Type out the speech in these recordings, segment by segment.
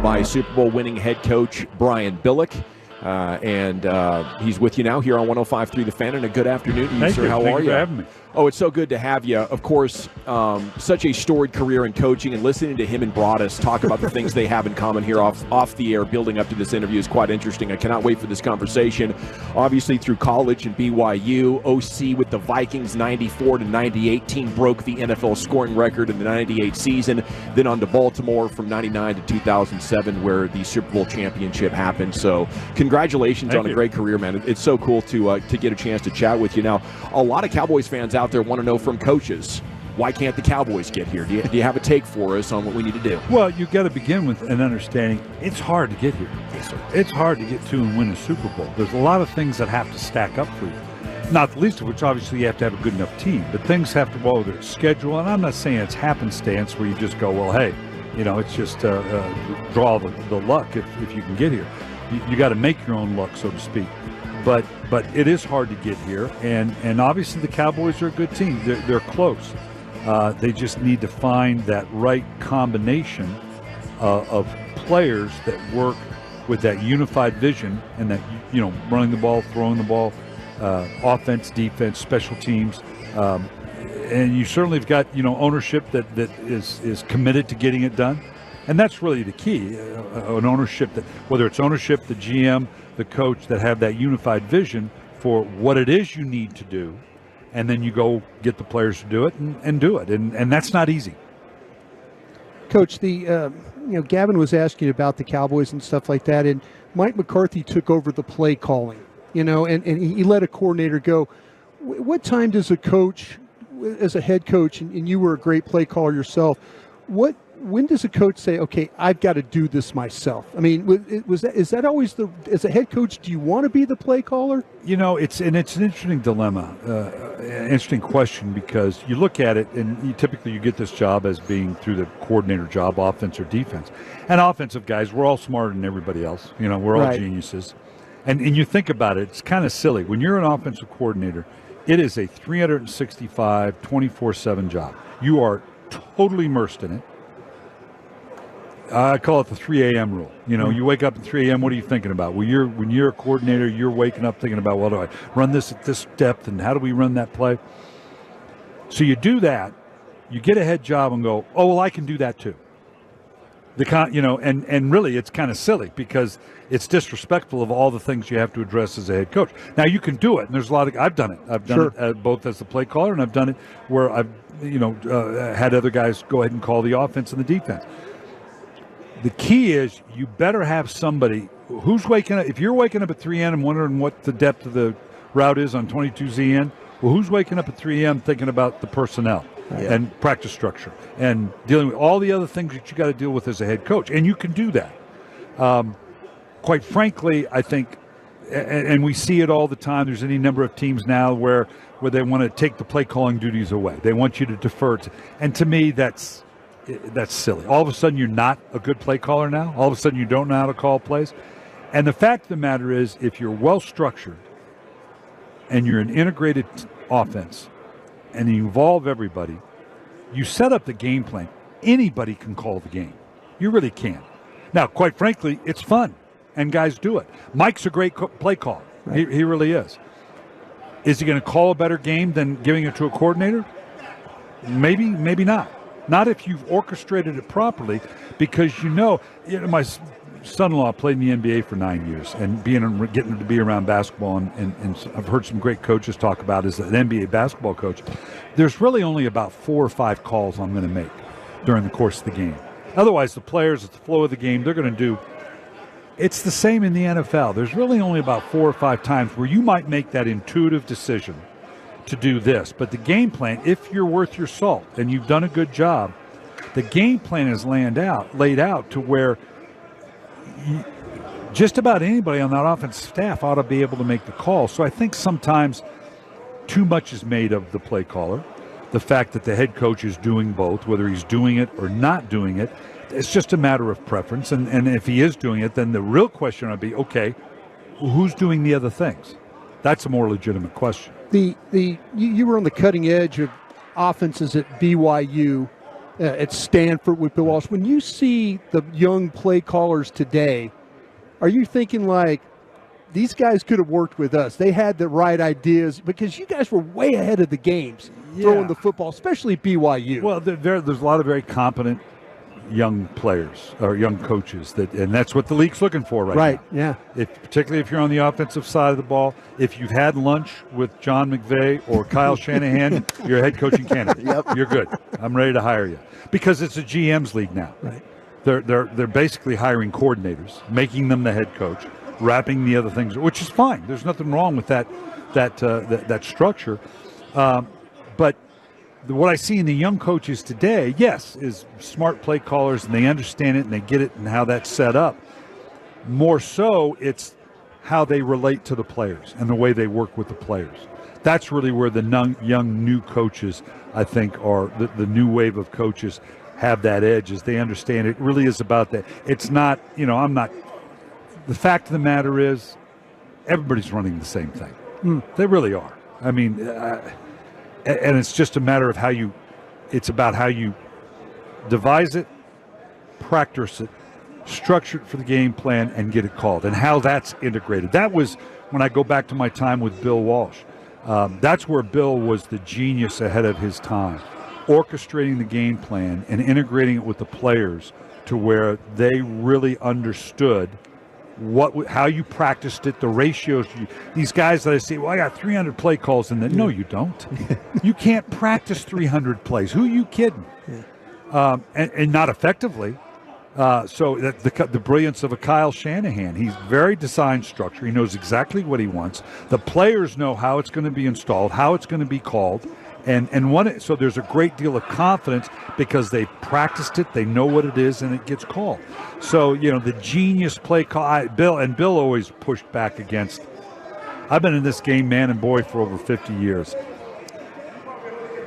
by Super Bowl winning head coach Brian Billick. And he's with you now here on 105.3 The Fan, and a good afternoon to you, sir. How are you? Thank you for having me. Oh, it's so good to have you. Of course, such a storied career in coaching, and listening to him and Broadus talk about the things they have in common here off the air, building up to this interview, is quite interesting. I cannot wait for this conversation. Obviously, through college and BYU, OC with the Vikings, 94-98 team broke the NFL scoring record in the 98 season. Then on to Baltimore from 99 to 2007, where the Super Bowl championship happened. So congratulations on a great career, man. It's so cool to get a chance to chat with you. Now, a lot of Cowboys fans out there want to know from coaches, why can't the Cowboys get here? Do you have a take for us on what we need to do? Well, you've got to begin with an understanding it's hard to get here. Yes, sir. It's hard to get to and win a Super Bowl. There's a lot of things that have to stack up for you. Not the least of which, obviously, you have to have a good enough team. But things have to, whether it's schedule, and I'm not saying it's happenstance where you just go, well, hey, it's just draw the luck if you can get here. You got to make your own luck, so to speak. But it is hard to get here, and obviously the Cowboys are a good team. They're close. They just need to find that right combination of players that work with that unified vision and that, running the ball, throwing the ball, offense, defense, special teams. And you certainly have got, ownership that is committed to getting it done. And that's really the key, an ownership that, whether it's ownership, the GM, the coach, that have that unified vision for what it is you need to do, and then you go get the players to do it and do it. And that's not easy. Coach, Gavin was asking about the Cowboys and stuff like that, and Mike McCarthy took over the play calling, and he let a coordinator go. What time does a coach, as a head coach, and you were a great play caller yourself, when does a coach say, okay, I've got to do this myself? I mean, is that always as a head coach, do you want to be the play caller? It's an interesting dilemma, an interesting question, because you look at it, and typically you get this job as being through the coordinator job, offense or defense. And offensive guys, we're all smarter than everybody else. We're all geniuses. And you think about it, it's kind of silly. When you're an offensive coordinator, it is a 365, 24/7 job. You are totally immersed in it. I call it the 3 a.m. rule. You wake up at 3 a.m., what are you thinking about? Well, when you're a coordinator, you're waking up thinking about, well, do I run this at this depth, and how do we run that play? So you do that, you get a head job and go, oh, well, I can do that too. And really it's kind of silly because it's disrespectful of all the things you have to address as a head coach. Now you can do it, and there's I've done it. I've done it both as the play caller, and I've done it where I've had other guys go ahead and call the offense and the defense. The key is you better have somebody who's waking up. If you're waking up at 3 a.m. and wondering what the depth of the route is on 22ZN, well, who's waking up at 3 a.m. thinking about the personnel and practice structure and dealing with all the other things that you got to deal with as a head coach? And you can do that. Quite frankly, I think, and we see it all the time, there's any number of teams now where they want to take the play calling duties away. They want you to defer to, and to me, that's silly. All of a sudden, you're not a good play caller now. All of a sudden, you don't know how to call plays. And the fact of the matter is, if you're well-structured and you're an integrated offense and you involve everybody, you set up the game plan. Anybody can call the game. You really can. Now, quite frankly, it's fun, and guys do it. Mike's a great play caller. Right. He really is. Is he going to call a better game than giving it to a coordinator? Maybe, maybe not. Not if you've orchestrated it properly, because my son-in-law played in the NBA for 9 years, and getting to be around basketball, and I've heard some great coaches talk about as an NBA basketball coach, there's really only about 4 or 5 calls I'm going to make during the course of the game. Otherwise, the players, at the flow of the game, they're going to do. It's the same in the NFL. There's really only about 4 or 5 times where you might make that intuitive decision to do this. But the game plan, if you're worth your salt and you've done a good job, the game plan is laid out to where just about anybody on that offensive staff ought to be able to make the call. So I think sometimes too much is made of the play caller. The fact that the head coach is doing both, whether he's doing it or not doing it, it's just a matter of preference. And if he is doing it, then the real question would be, okay, who's doing the other things? That's a more legitimate question. You were on the cutting edge of offenses at BYU. at Stanford with Bill Walsh. When you see the young play callers today, are you thinking like, these guys could have worked with us? They had the right ideas because you guys were way ahead of the games throwing the football, especially BYU. Well, there's a lot of very competent young players or young coaches and that's what the league's looking for right now. Yeah. Particularly if you're on the offensive side of the ball, if you've had lunch with John McVay or Kyle Shanahan, you're a head coaching candidate. Yep. You're good. I'm ready to hire you because it's a GM's league now. Right. They're basically hiring coordinators, making them the head coach, wrapping the other things, which is fine. There's nothing wrong with that structure. But what I see in the young coaches today, yes, is smart play callers, and they understand it and they get it and how that's set up. More so, it's how they relate to the players and the way they work with the players. That's really where the young new coaches, I think, are the new wave of coaches have that edge, is they understand it really is about that. It's not, the fact of the matter is everybody's running the same thing. They really are. I mean, and it's just a matter of it's about how you devise it, practice it, structure it for the game plan, and get it called, and how that's integrated. That was when I go back to my time with Bill Walsh. That's where Bill was the genius ahead of his time, orchestrating the game plan and integrating it with the players to where they really understood how you practiced it, the ratios. These guys that I say, well, I got 300 play calls in there. No, you don't. You can't practice 300 plays. Who are you kidding? And not effectively. So the brilliance of a Kyle Shanahan. He's very design structure. He knows exactly what he wants. The players know how it's going to be installed, how it's going to be called. So there's a great deal of confidence because they've practiced it, they know what it is, and it gets called. So, the genius play call, Bill always pushed back against. I've been in this game, man and boy, for over 50 years.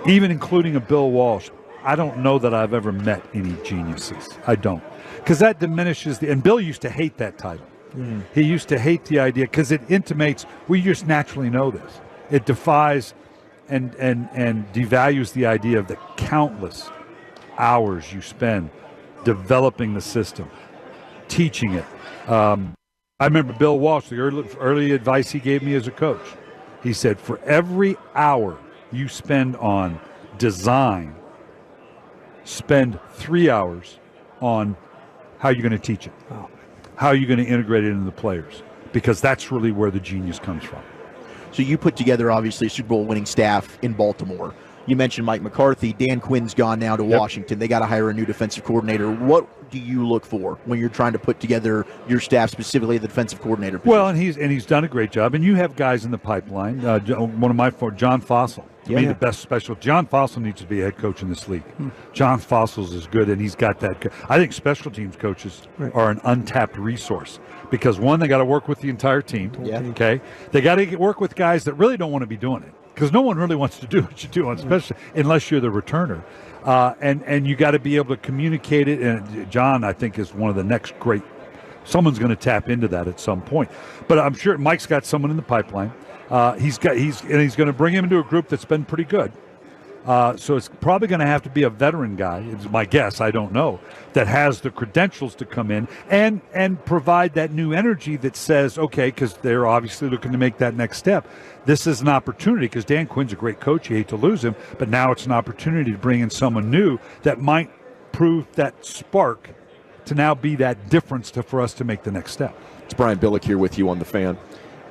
Even including a Bill Walsh, I don't know that I've ever met any geniuses. I don't. Because that diminishes and Bill used to hate that title. He used to hate the idea because it intimates, we just naturally know this. It defies and devalues the idea of the countless hours you spend developing the system, teaching it. I remember Bill Walsh, the early advice he gave me as a coach. He said, for every hour you spend on design, spend 3 hours on how you're going to teach it, how you're going to integrate it into the players, because that's really where the genius comes from. So you put together, obviously, a Super Bowl winning staff in Baltimore. You mentioned Mike McCarthy. Dan Quinn's gone now to Washington. They got to hire a new defensive coordinator. What do you look for when you're trying to put together your staff, specifically the defensive coordinator position? Well, and he's done a great job. And you have guys in the pipeline. One of my John Fossil. To me, the best special. John Fossil needs to be a head coach in this league. John Fossil's is good, and he's got that. I think special teams coaches are an untapped resource because, one, they got to work with the entire team. Okay, they got to work with guys that really don't want to be doing it because no one really wants to do what you do, especially unless you're the returner. And you got to be able to communicate it. And John, I think, is one of the next great. Someone's going to tap into that at some point. But I'm sure Mike's got someone in the pipeline. He's going to bring him into a group that's been pretty good. So it's probably going to have to be a veteran guy, is my guess, I don't know, that has the credentials to come in and provide that new energy that says, okay, because they're obviously looking to make that next step. This is an opportunity because Dan Quinn's a great coach. You hate to lose him, but now it's an opportunity to bring in someone new that might prove that spark to now be that difference for us to make the next step. It's Brian Billick here with you on the Fan.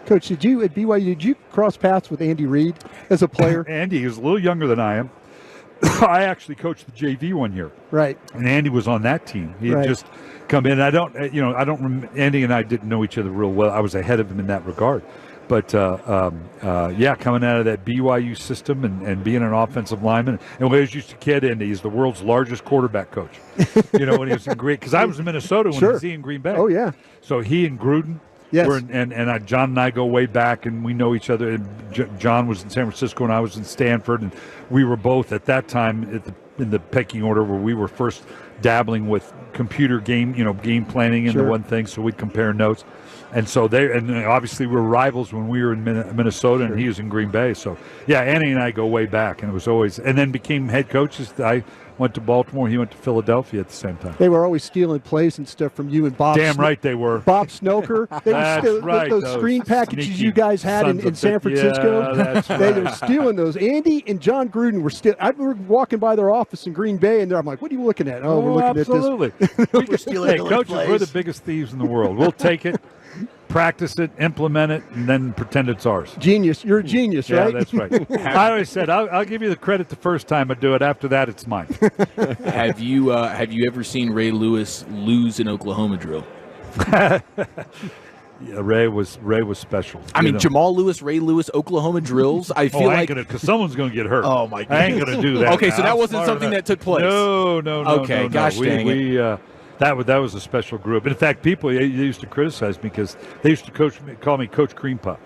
Coach, did you cross paths with Andy Reid as a player? Andy is a little younger than I am. I actually coached the JV one year. Right. And Andy was on that team. He had just come in. Andy and I didn't know each other real well. I was ahead of him in that regard. But, coming out of that BYU system and being an offensive lineman. And when I was used to kid Andy, he's the world's largest quarterback coach. When he was in Green, because I was in Minnesota when he was in Green Bay. Oh, yeah. So he and Gruden. Yes. John and I go way back, and we know each other. And John was in San Francisco, and I was in Stanford, and we were both at that time in the pecking order where we were first dabbling with computer game planning and the one thing. So we'd compare notes, and so obviously we were rivals when we were in Minnesota, and he was in Green Bay. So Annie and I go way back, and it was always, and then became head coaches. went to Baltimore. He went to Philadelphia at the same time. They were always stealing plays and stuff from you and Bob. Damn right they were. Bob Snooker. They were That's right. those screen packages sneaky you guys had in San Francisco. Yeah, that's They right. were stealing those. Andy and John Gruden were still. I were walking by their office in Green Bay, and I'm like, "What are you looking at?" Oh, we're looking absolutely. at this. We could stealing hey, Billy coaches, plays. we're the biggest thieves in the world. We'll take it, practice it, implement it, and then pretend it's ours. Genius. You're a genius, Yeah, right? that's right. I always said I'll give you the credit the first time I do it. After that, it's mine. Have you ever seen Ray Lewis lose an Oklahoma drill? Yeah, Ray was special. I mean, Jamal Lewis, Ray Lewis, Oklahoma drills. I feel like because someone's going to get hurt. Oh, my I ain't going to do that. Okay, so now. that wasn't something that took place. No. Okay, no. gosh dang it. That was a special group. In fact, people they used to criticize me because they used to call me Coach Cream Puff.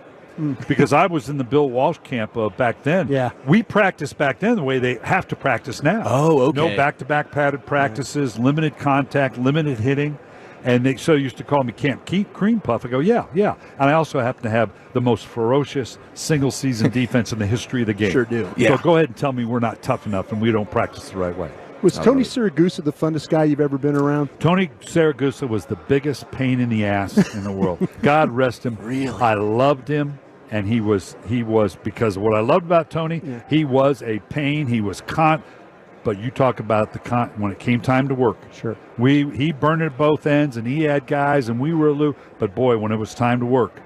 Because I was in the Bill Walsh camp back then. Yeah. We practiced back then the way they have to practice now. Oh, okay. No back-to-back padded practices, limited contact, limited hitting. And they so used to call me Camp Cream Puff. I go, yeah. And I also happen to have the most ferocious single-season defense in the history of the game. Sure do. Yeah. So go ahead and tell me we're not tough enough and we don't practice the right way. Was Tony Siragusa the funnest guy you've ever been around? Tony Siragusa was the biggest pain in the ass in the world. God rest him. Really? I loved him, and he was because of what I loved about Tony. Yeah. He was a pain. He was but you talk about when it came time to work. Sure. He burned at both ends, and he had guys, and we were aloof. But boy, when it was time to work,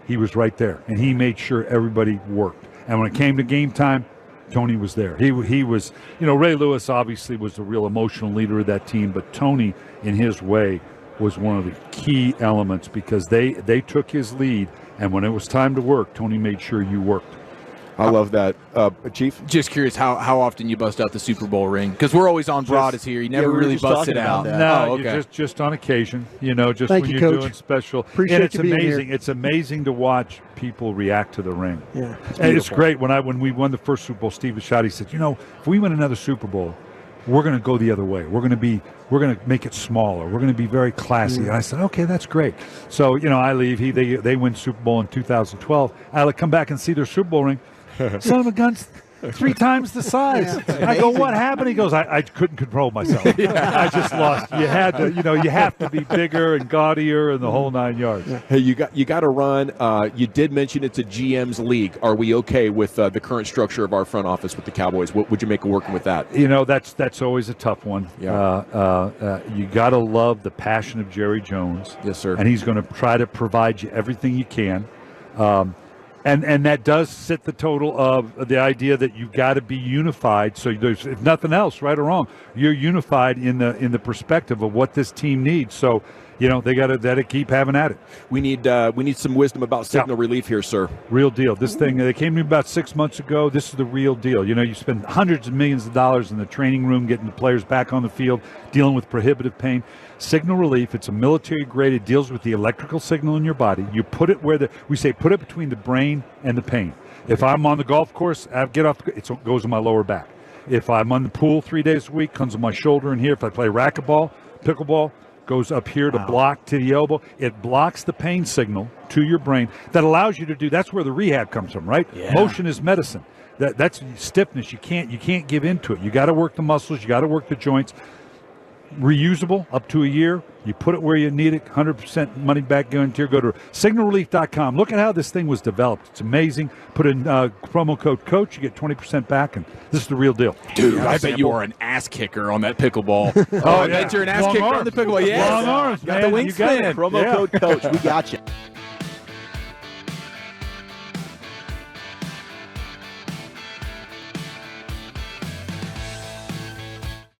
he was right there, and he made sure everybody worked. And when it came to game time, Tony was there. He was, Ray Lewis obviously was the real emotional leader of that team, but Tony, in his way, was one of the key elements because they took his lead, and when it was time to work, Tony made sure you worked. I love that. Chief? Just curious how often you bust out the Super Bowl ring, because we're always on Broadus here. You never we were really just bust it talking about out. that. No, Oh, okay. just on occasion, just Thank when you, you're Coach. doing special. Appreciate and it's you being amazing. here. It's amazing to watch people react to the ring. Yeah. And it's great. When we won the first Super Bowl, Steve Bisciotti said, if we win another Super Bowl, we're going to go the other way. We're going to make it smaller. We're going to be very classy. And I said, okay, that's great. So, I leave. They win Super Bowl in 2012. I come back and see their Super Bowl ring. Son of a gun, 3 times the size. I go, what happened? He goes, I couldn't control myself. I just lost. You had to, you have to be bigger and gaudier and the whole 9 yards. Hey, you got to run. You did mention it's a GM's league. Are we okay with the current structure of our front office with the Cowboys? What would you make of working with that? That's always a tough one. Yeah. You got to love the passion of Jerry Jones. Yes, sir. And he's going to try to provide you everything he can. And that does sit the total of the idea that you've got to be unified. So there's, if nothing else, right or wrong, you're unified in the perspective of what this team needs. So, they got to keep having at it. We need some wisdom about signal relief here, sir. Real deal. This thing, they came to me about 6 months ago. This is the real deal. You spend hundreds of millions of dollars in the training room, getting the players back on the field, dealing with prohibitive pain. Signal relief, it's a military grade. It deals with the electrical signal in your body. You put it we say put it between the brain and the pain. If I'm on the golf course, I get off, it goes in my lower back. If I'm on the pool 3 days a week, comes on my shoulder and here. If I play racquetball, pickleball, goes up here to block to the elbow. It blocks the pain signal to your brain. That allows you to do, that's where the rehab comes from, right? Yeah. Motion is medicine. That's stiffness. You can't give into it. You got to work the muscles. You got to work the joints. Reusable up to a year. You put it where you need it. 100% money back guarantee. Go to signalrelief.com. Look at how this thing was developed. It's amazing. Put in promo code COACH. You get 20% back, and this is the real deal. Dude, I bet you are an ass kicker on that pickleball. I bet you're an ass Long kicker arms. on the pickleball. Yes. Long arms, Got the man. You got wingspan. it. Promo code COACH. We got you.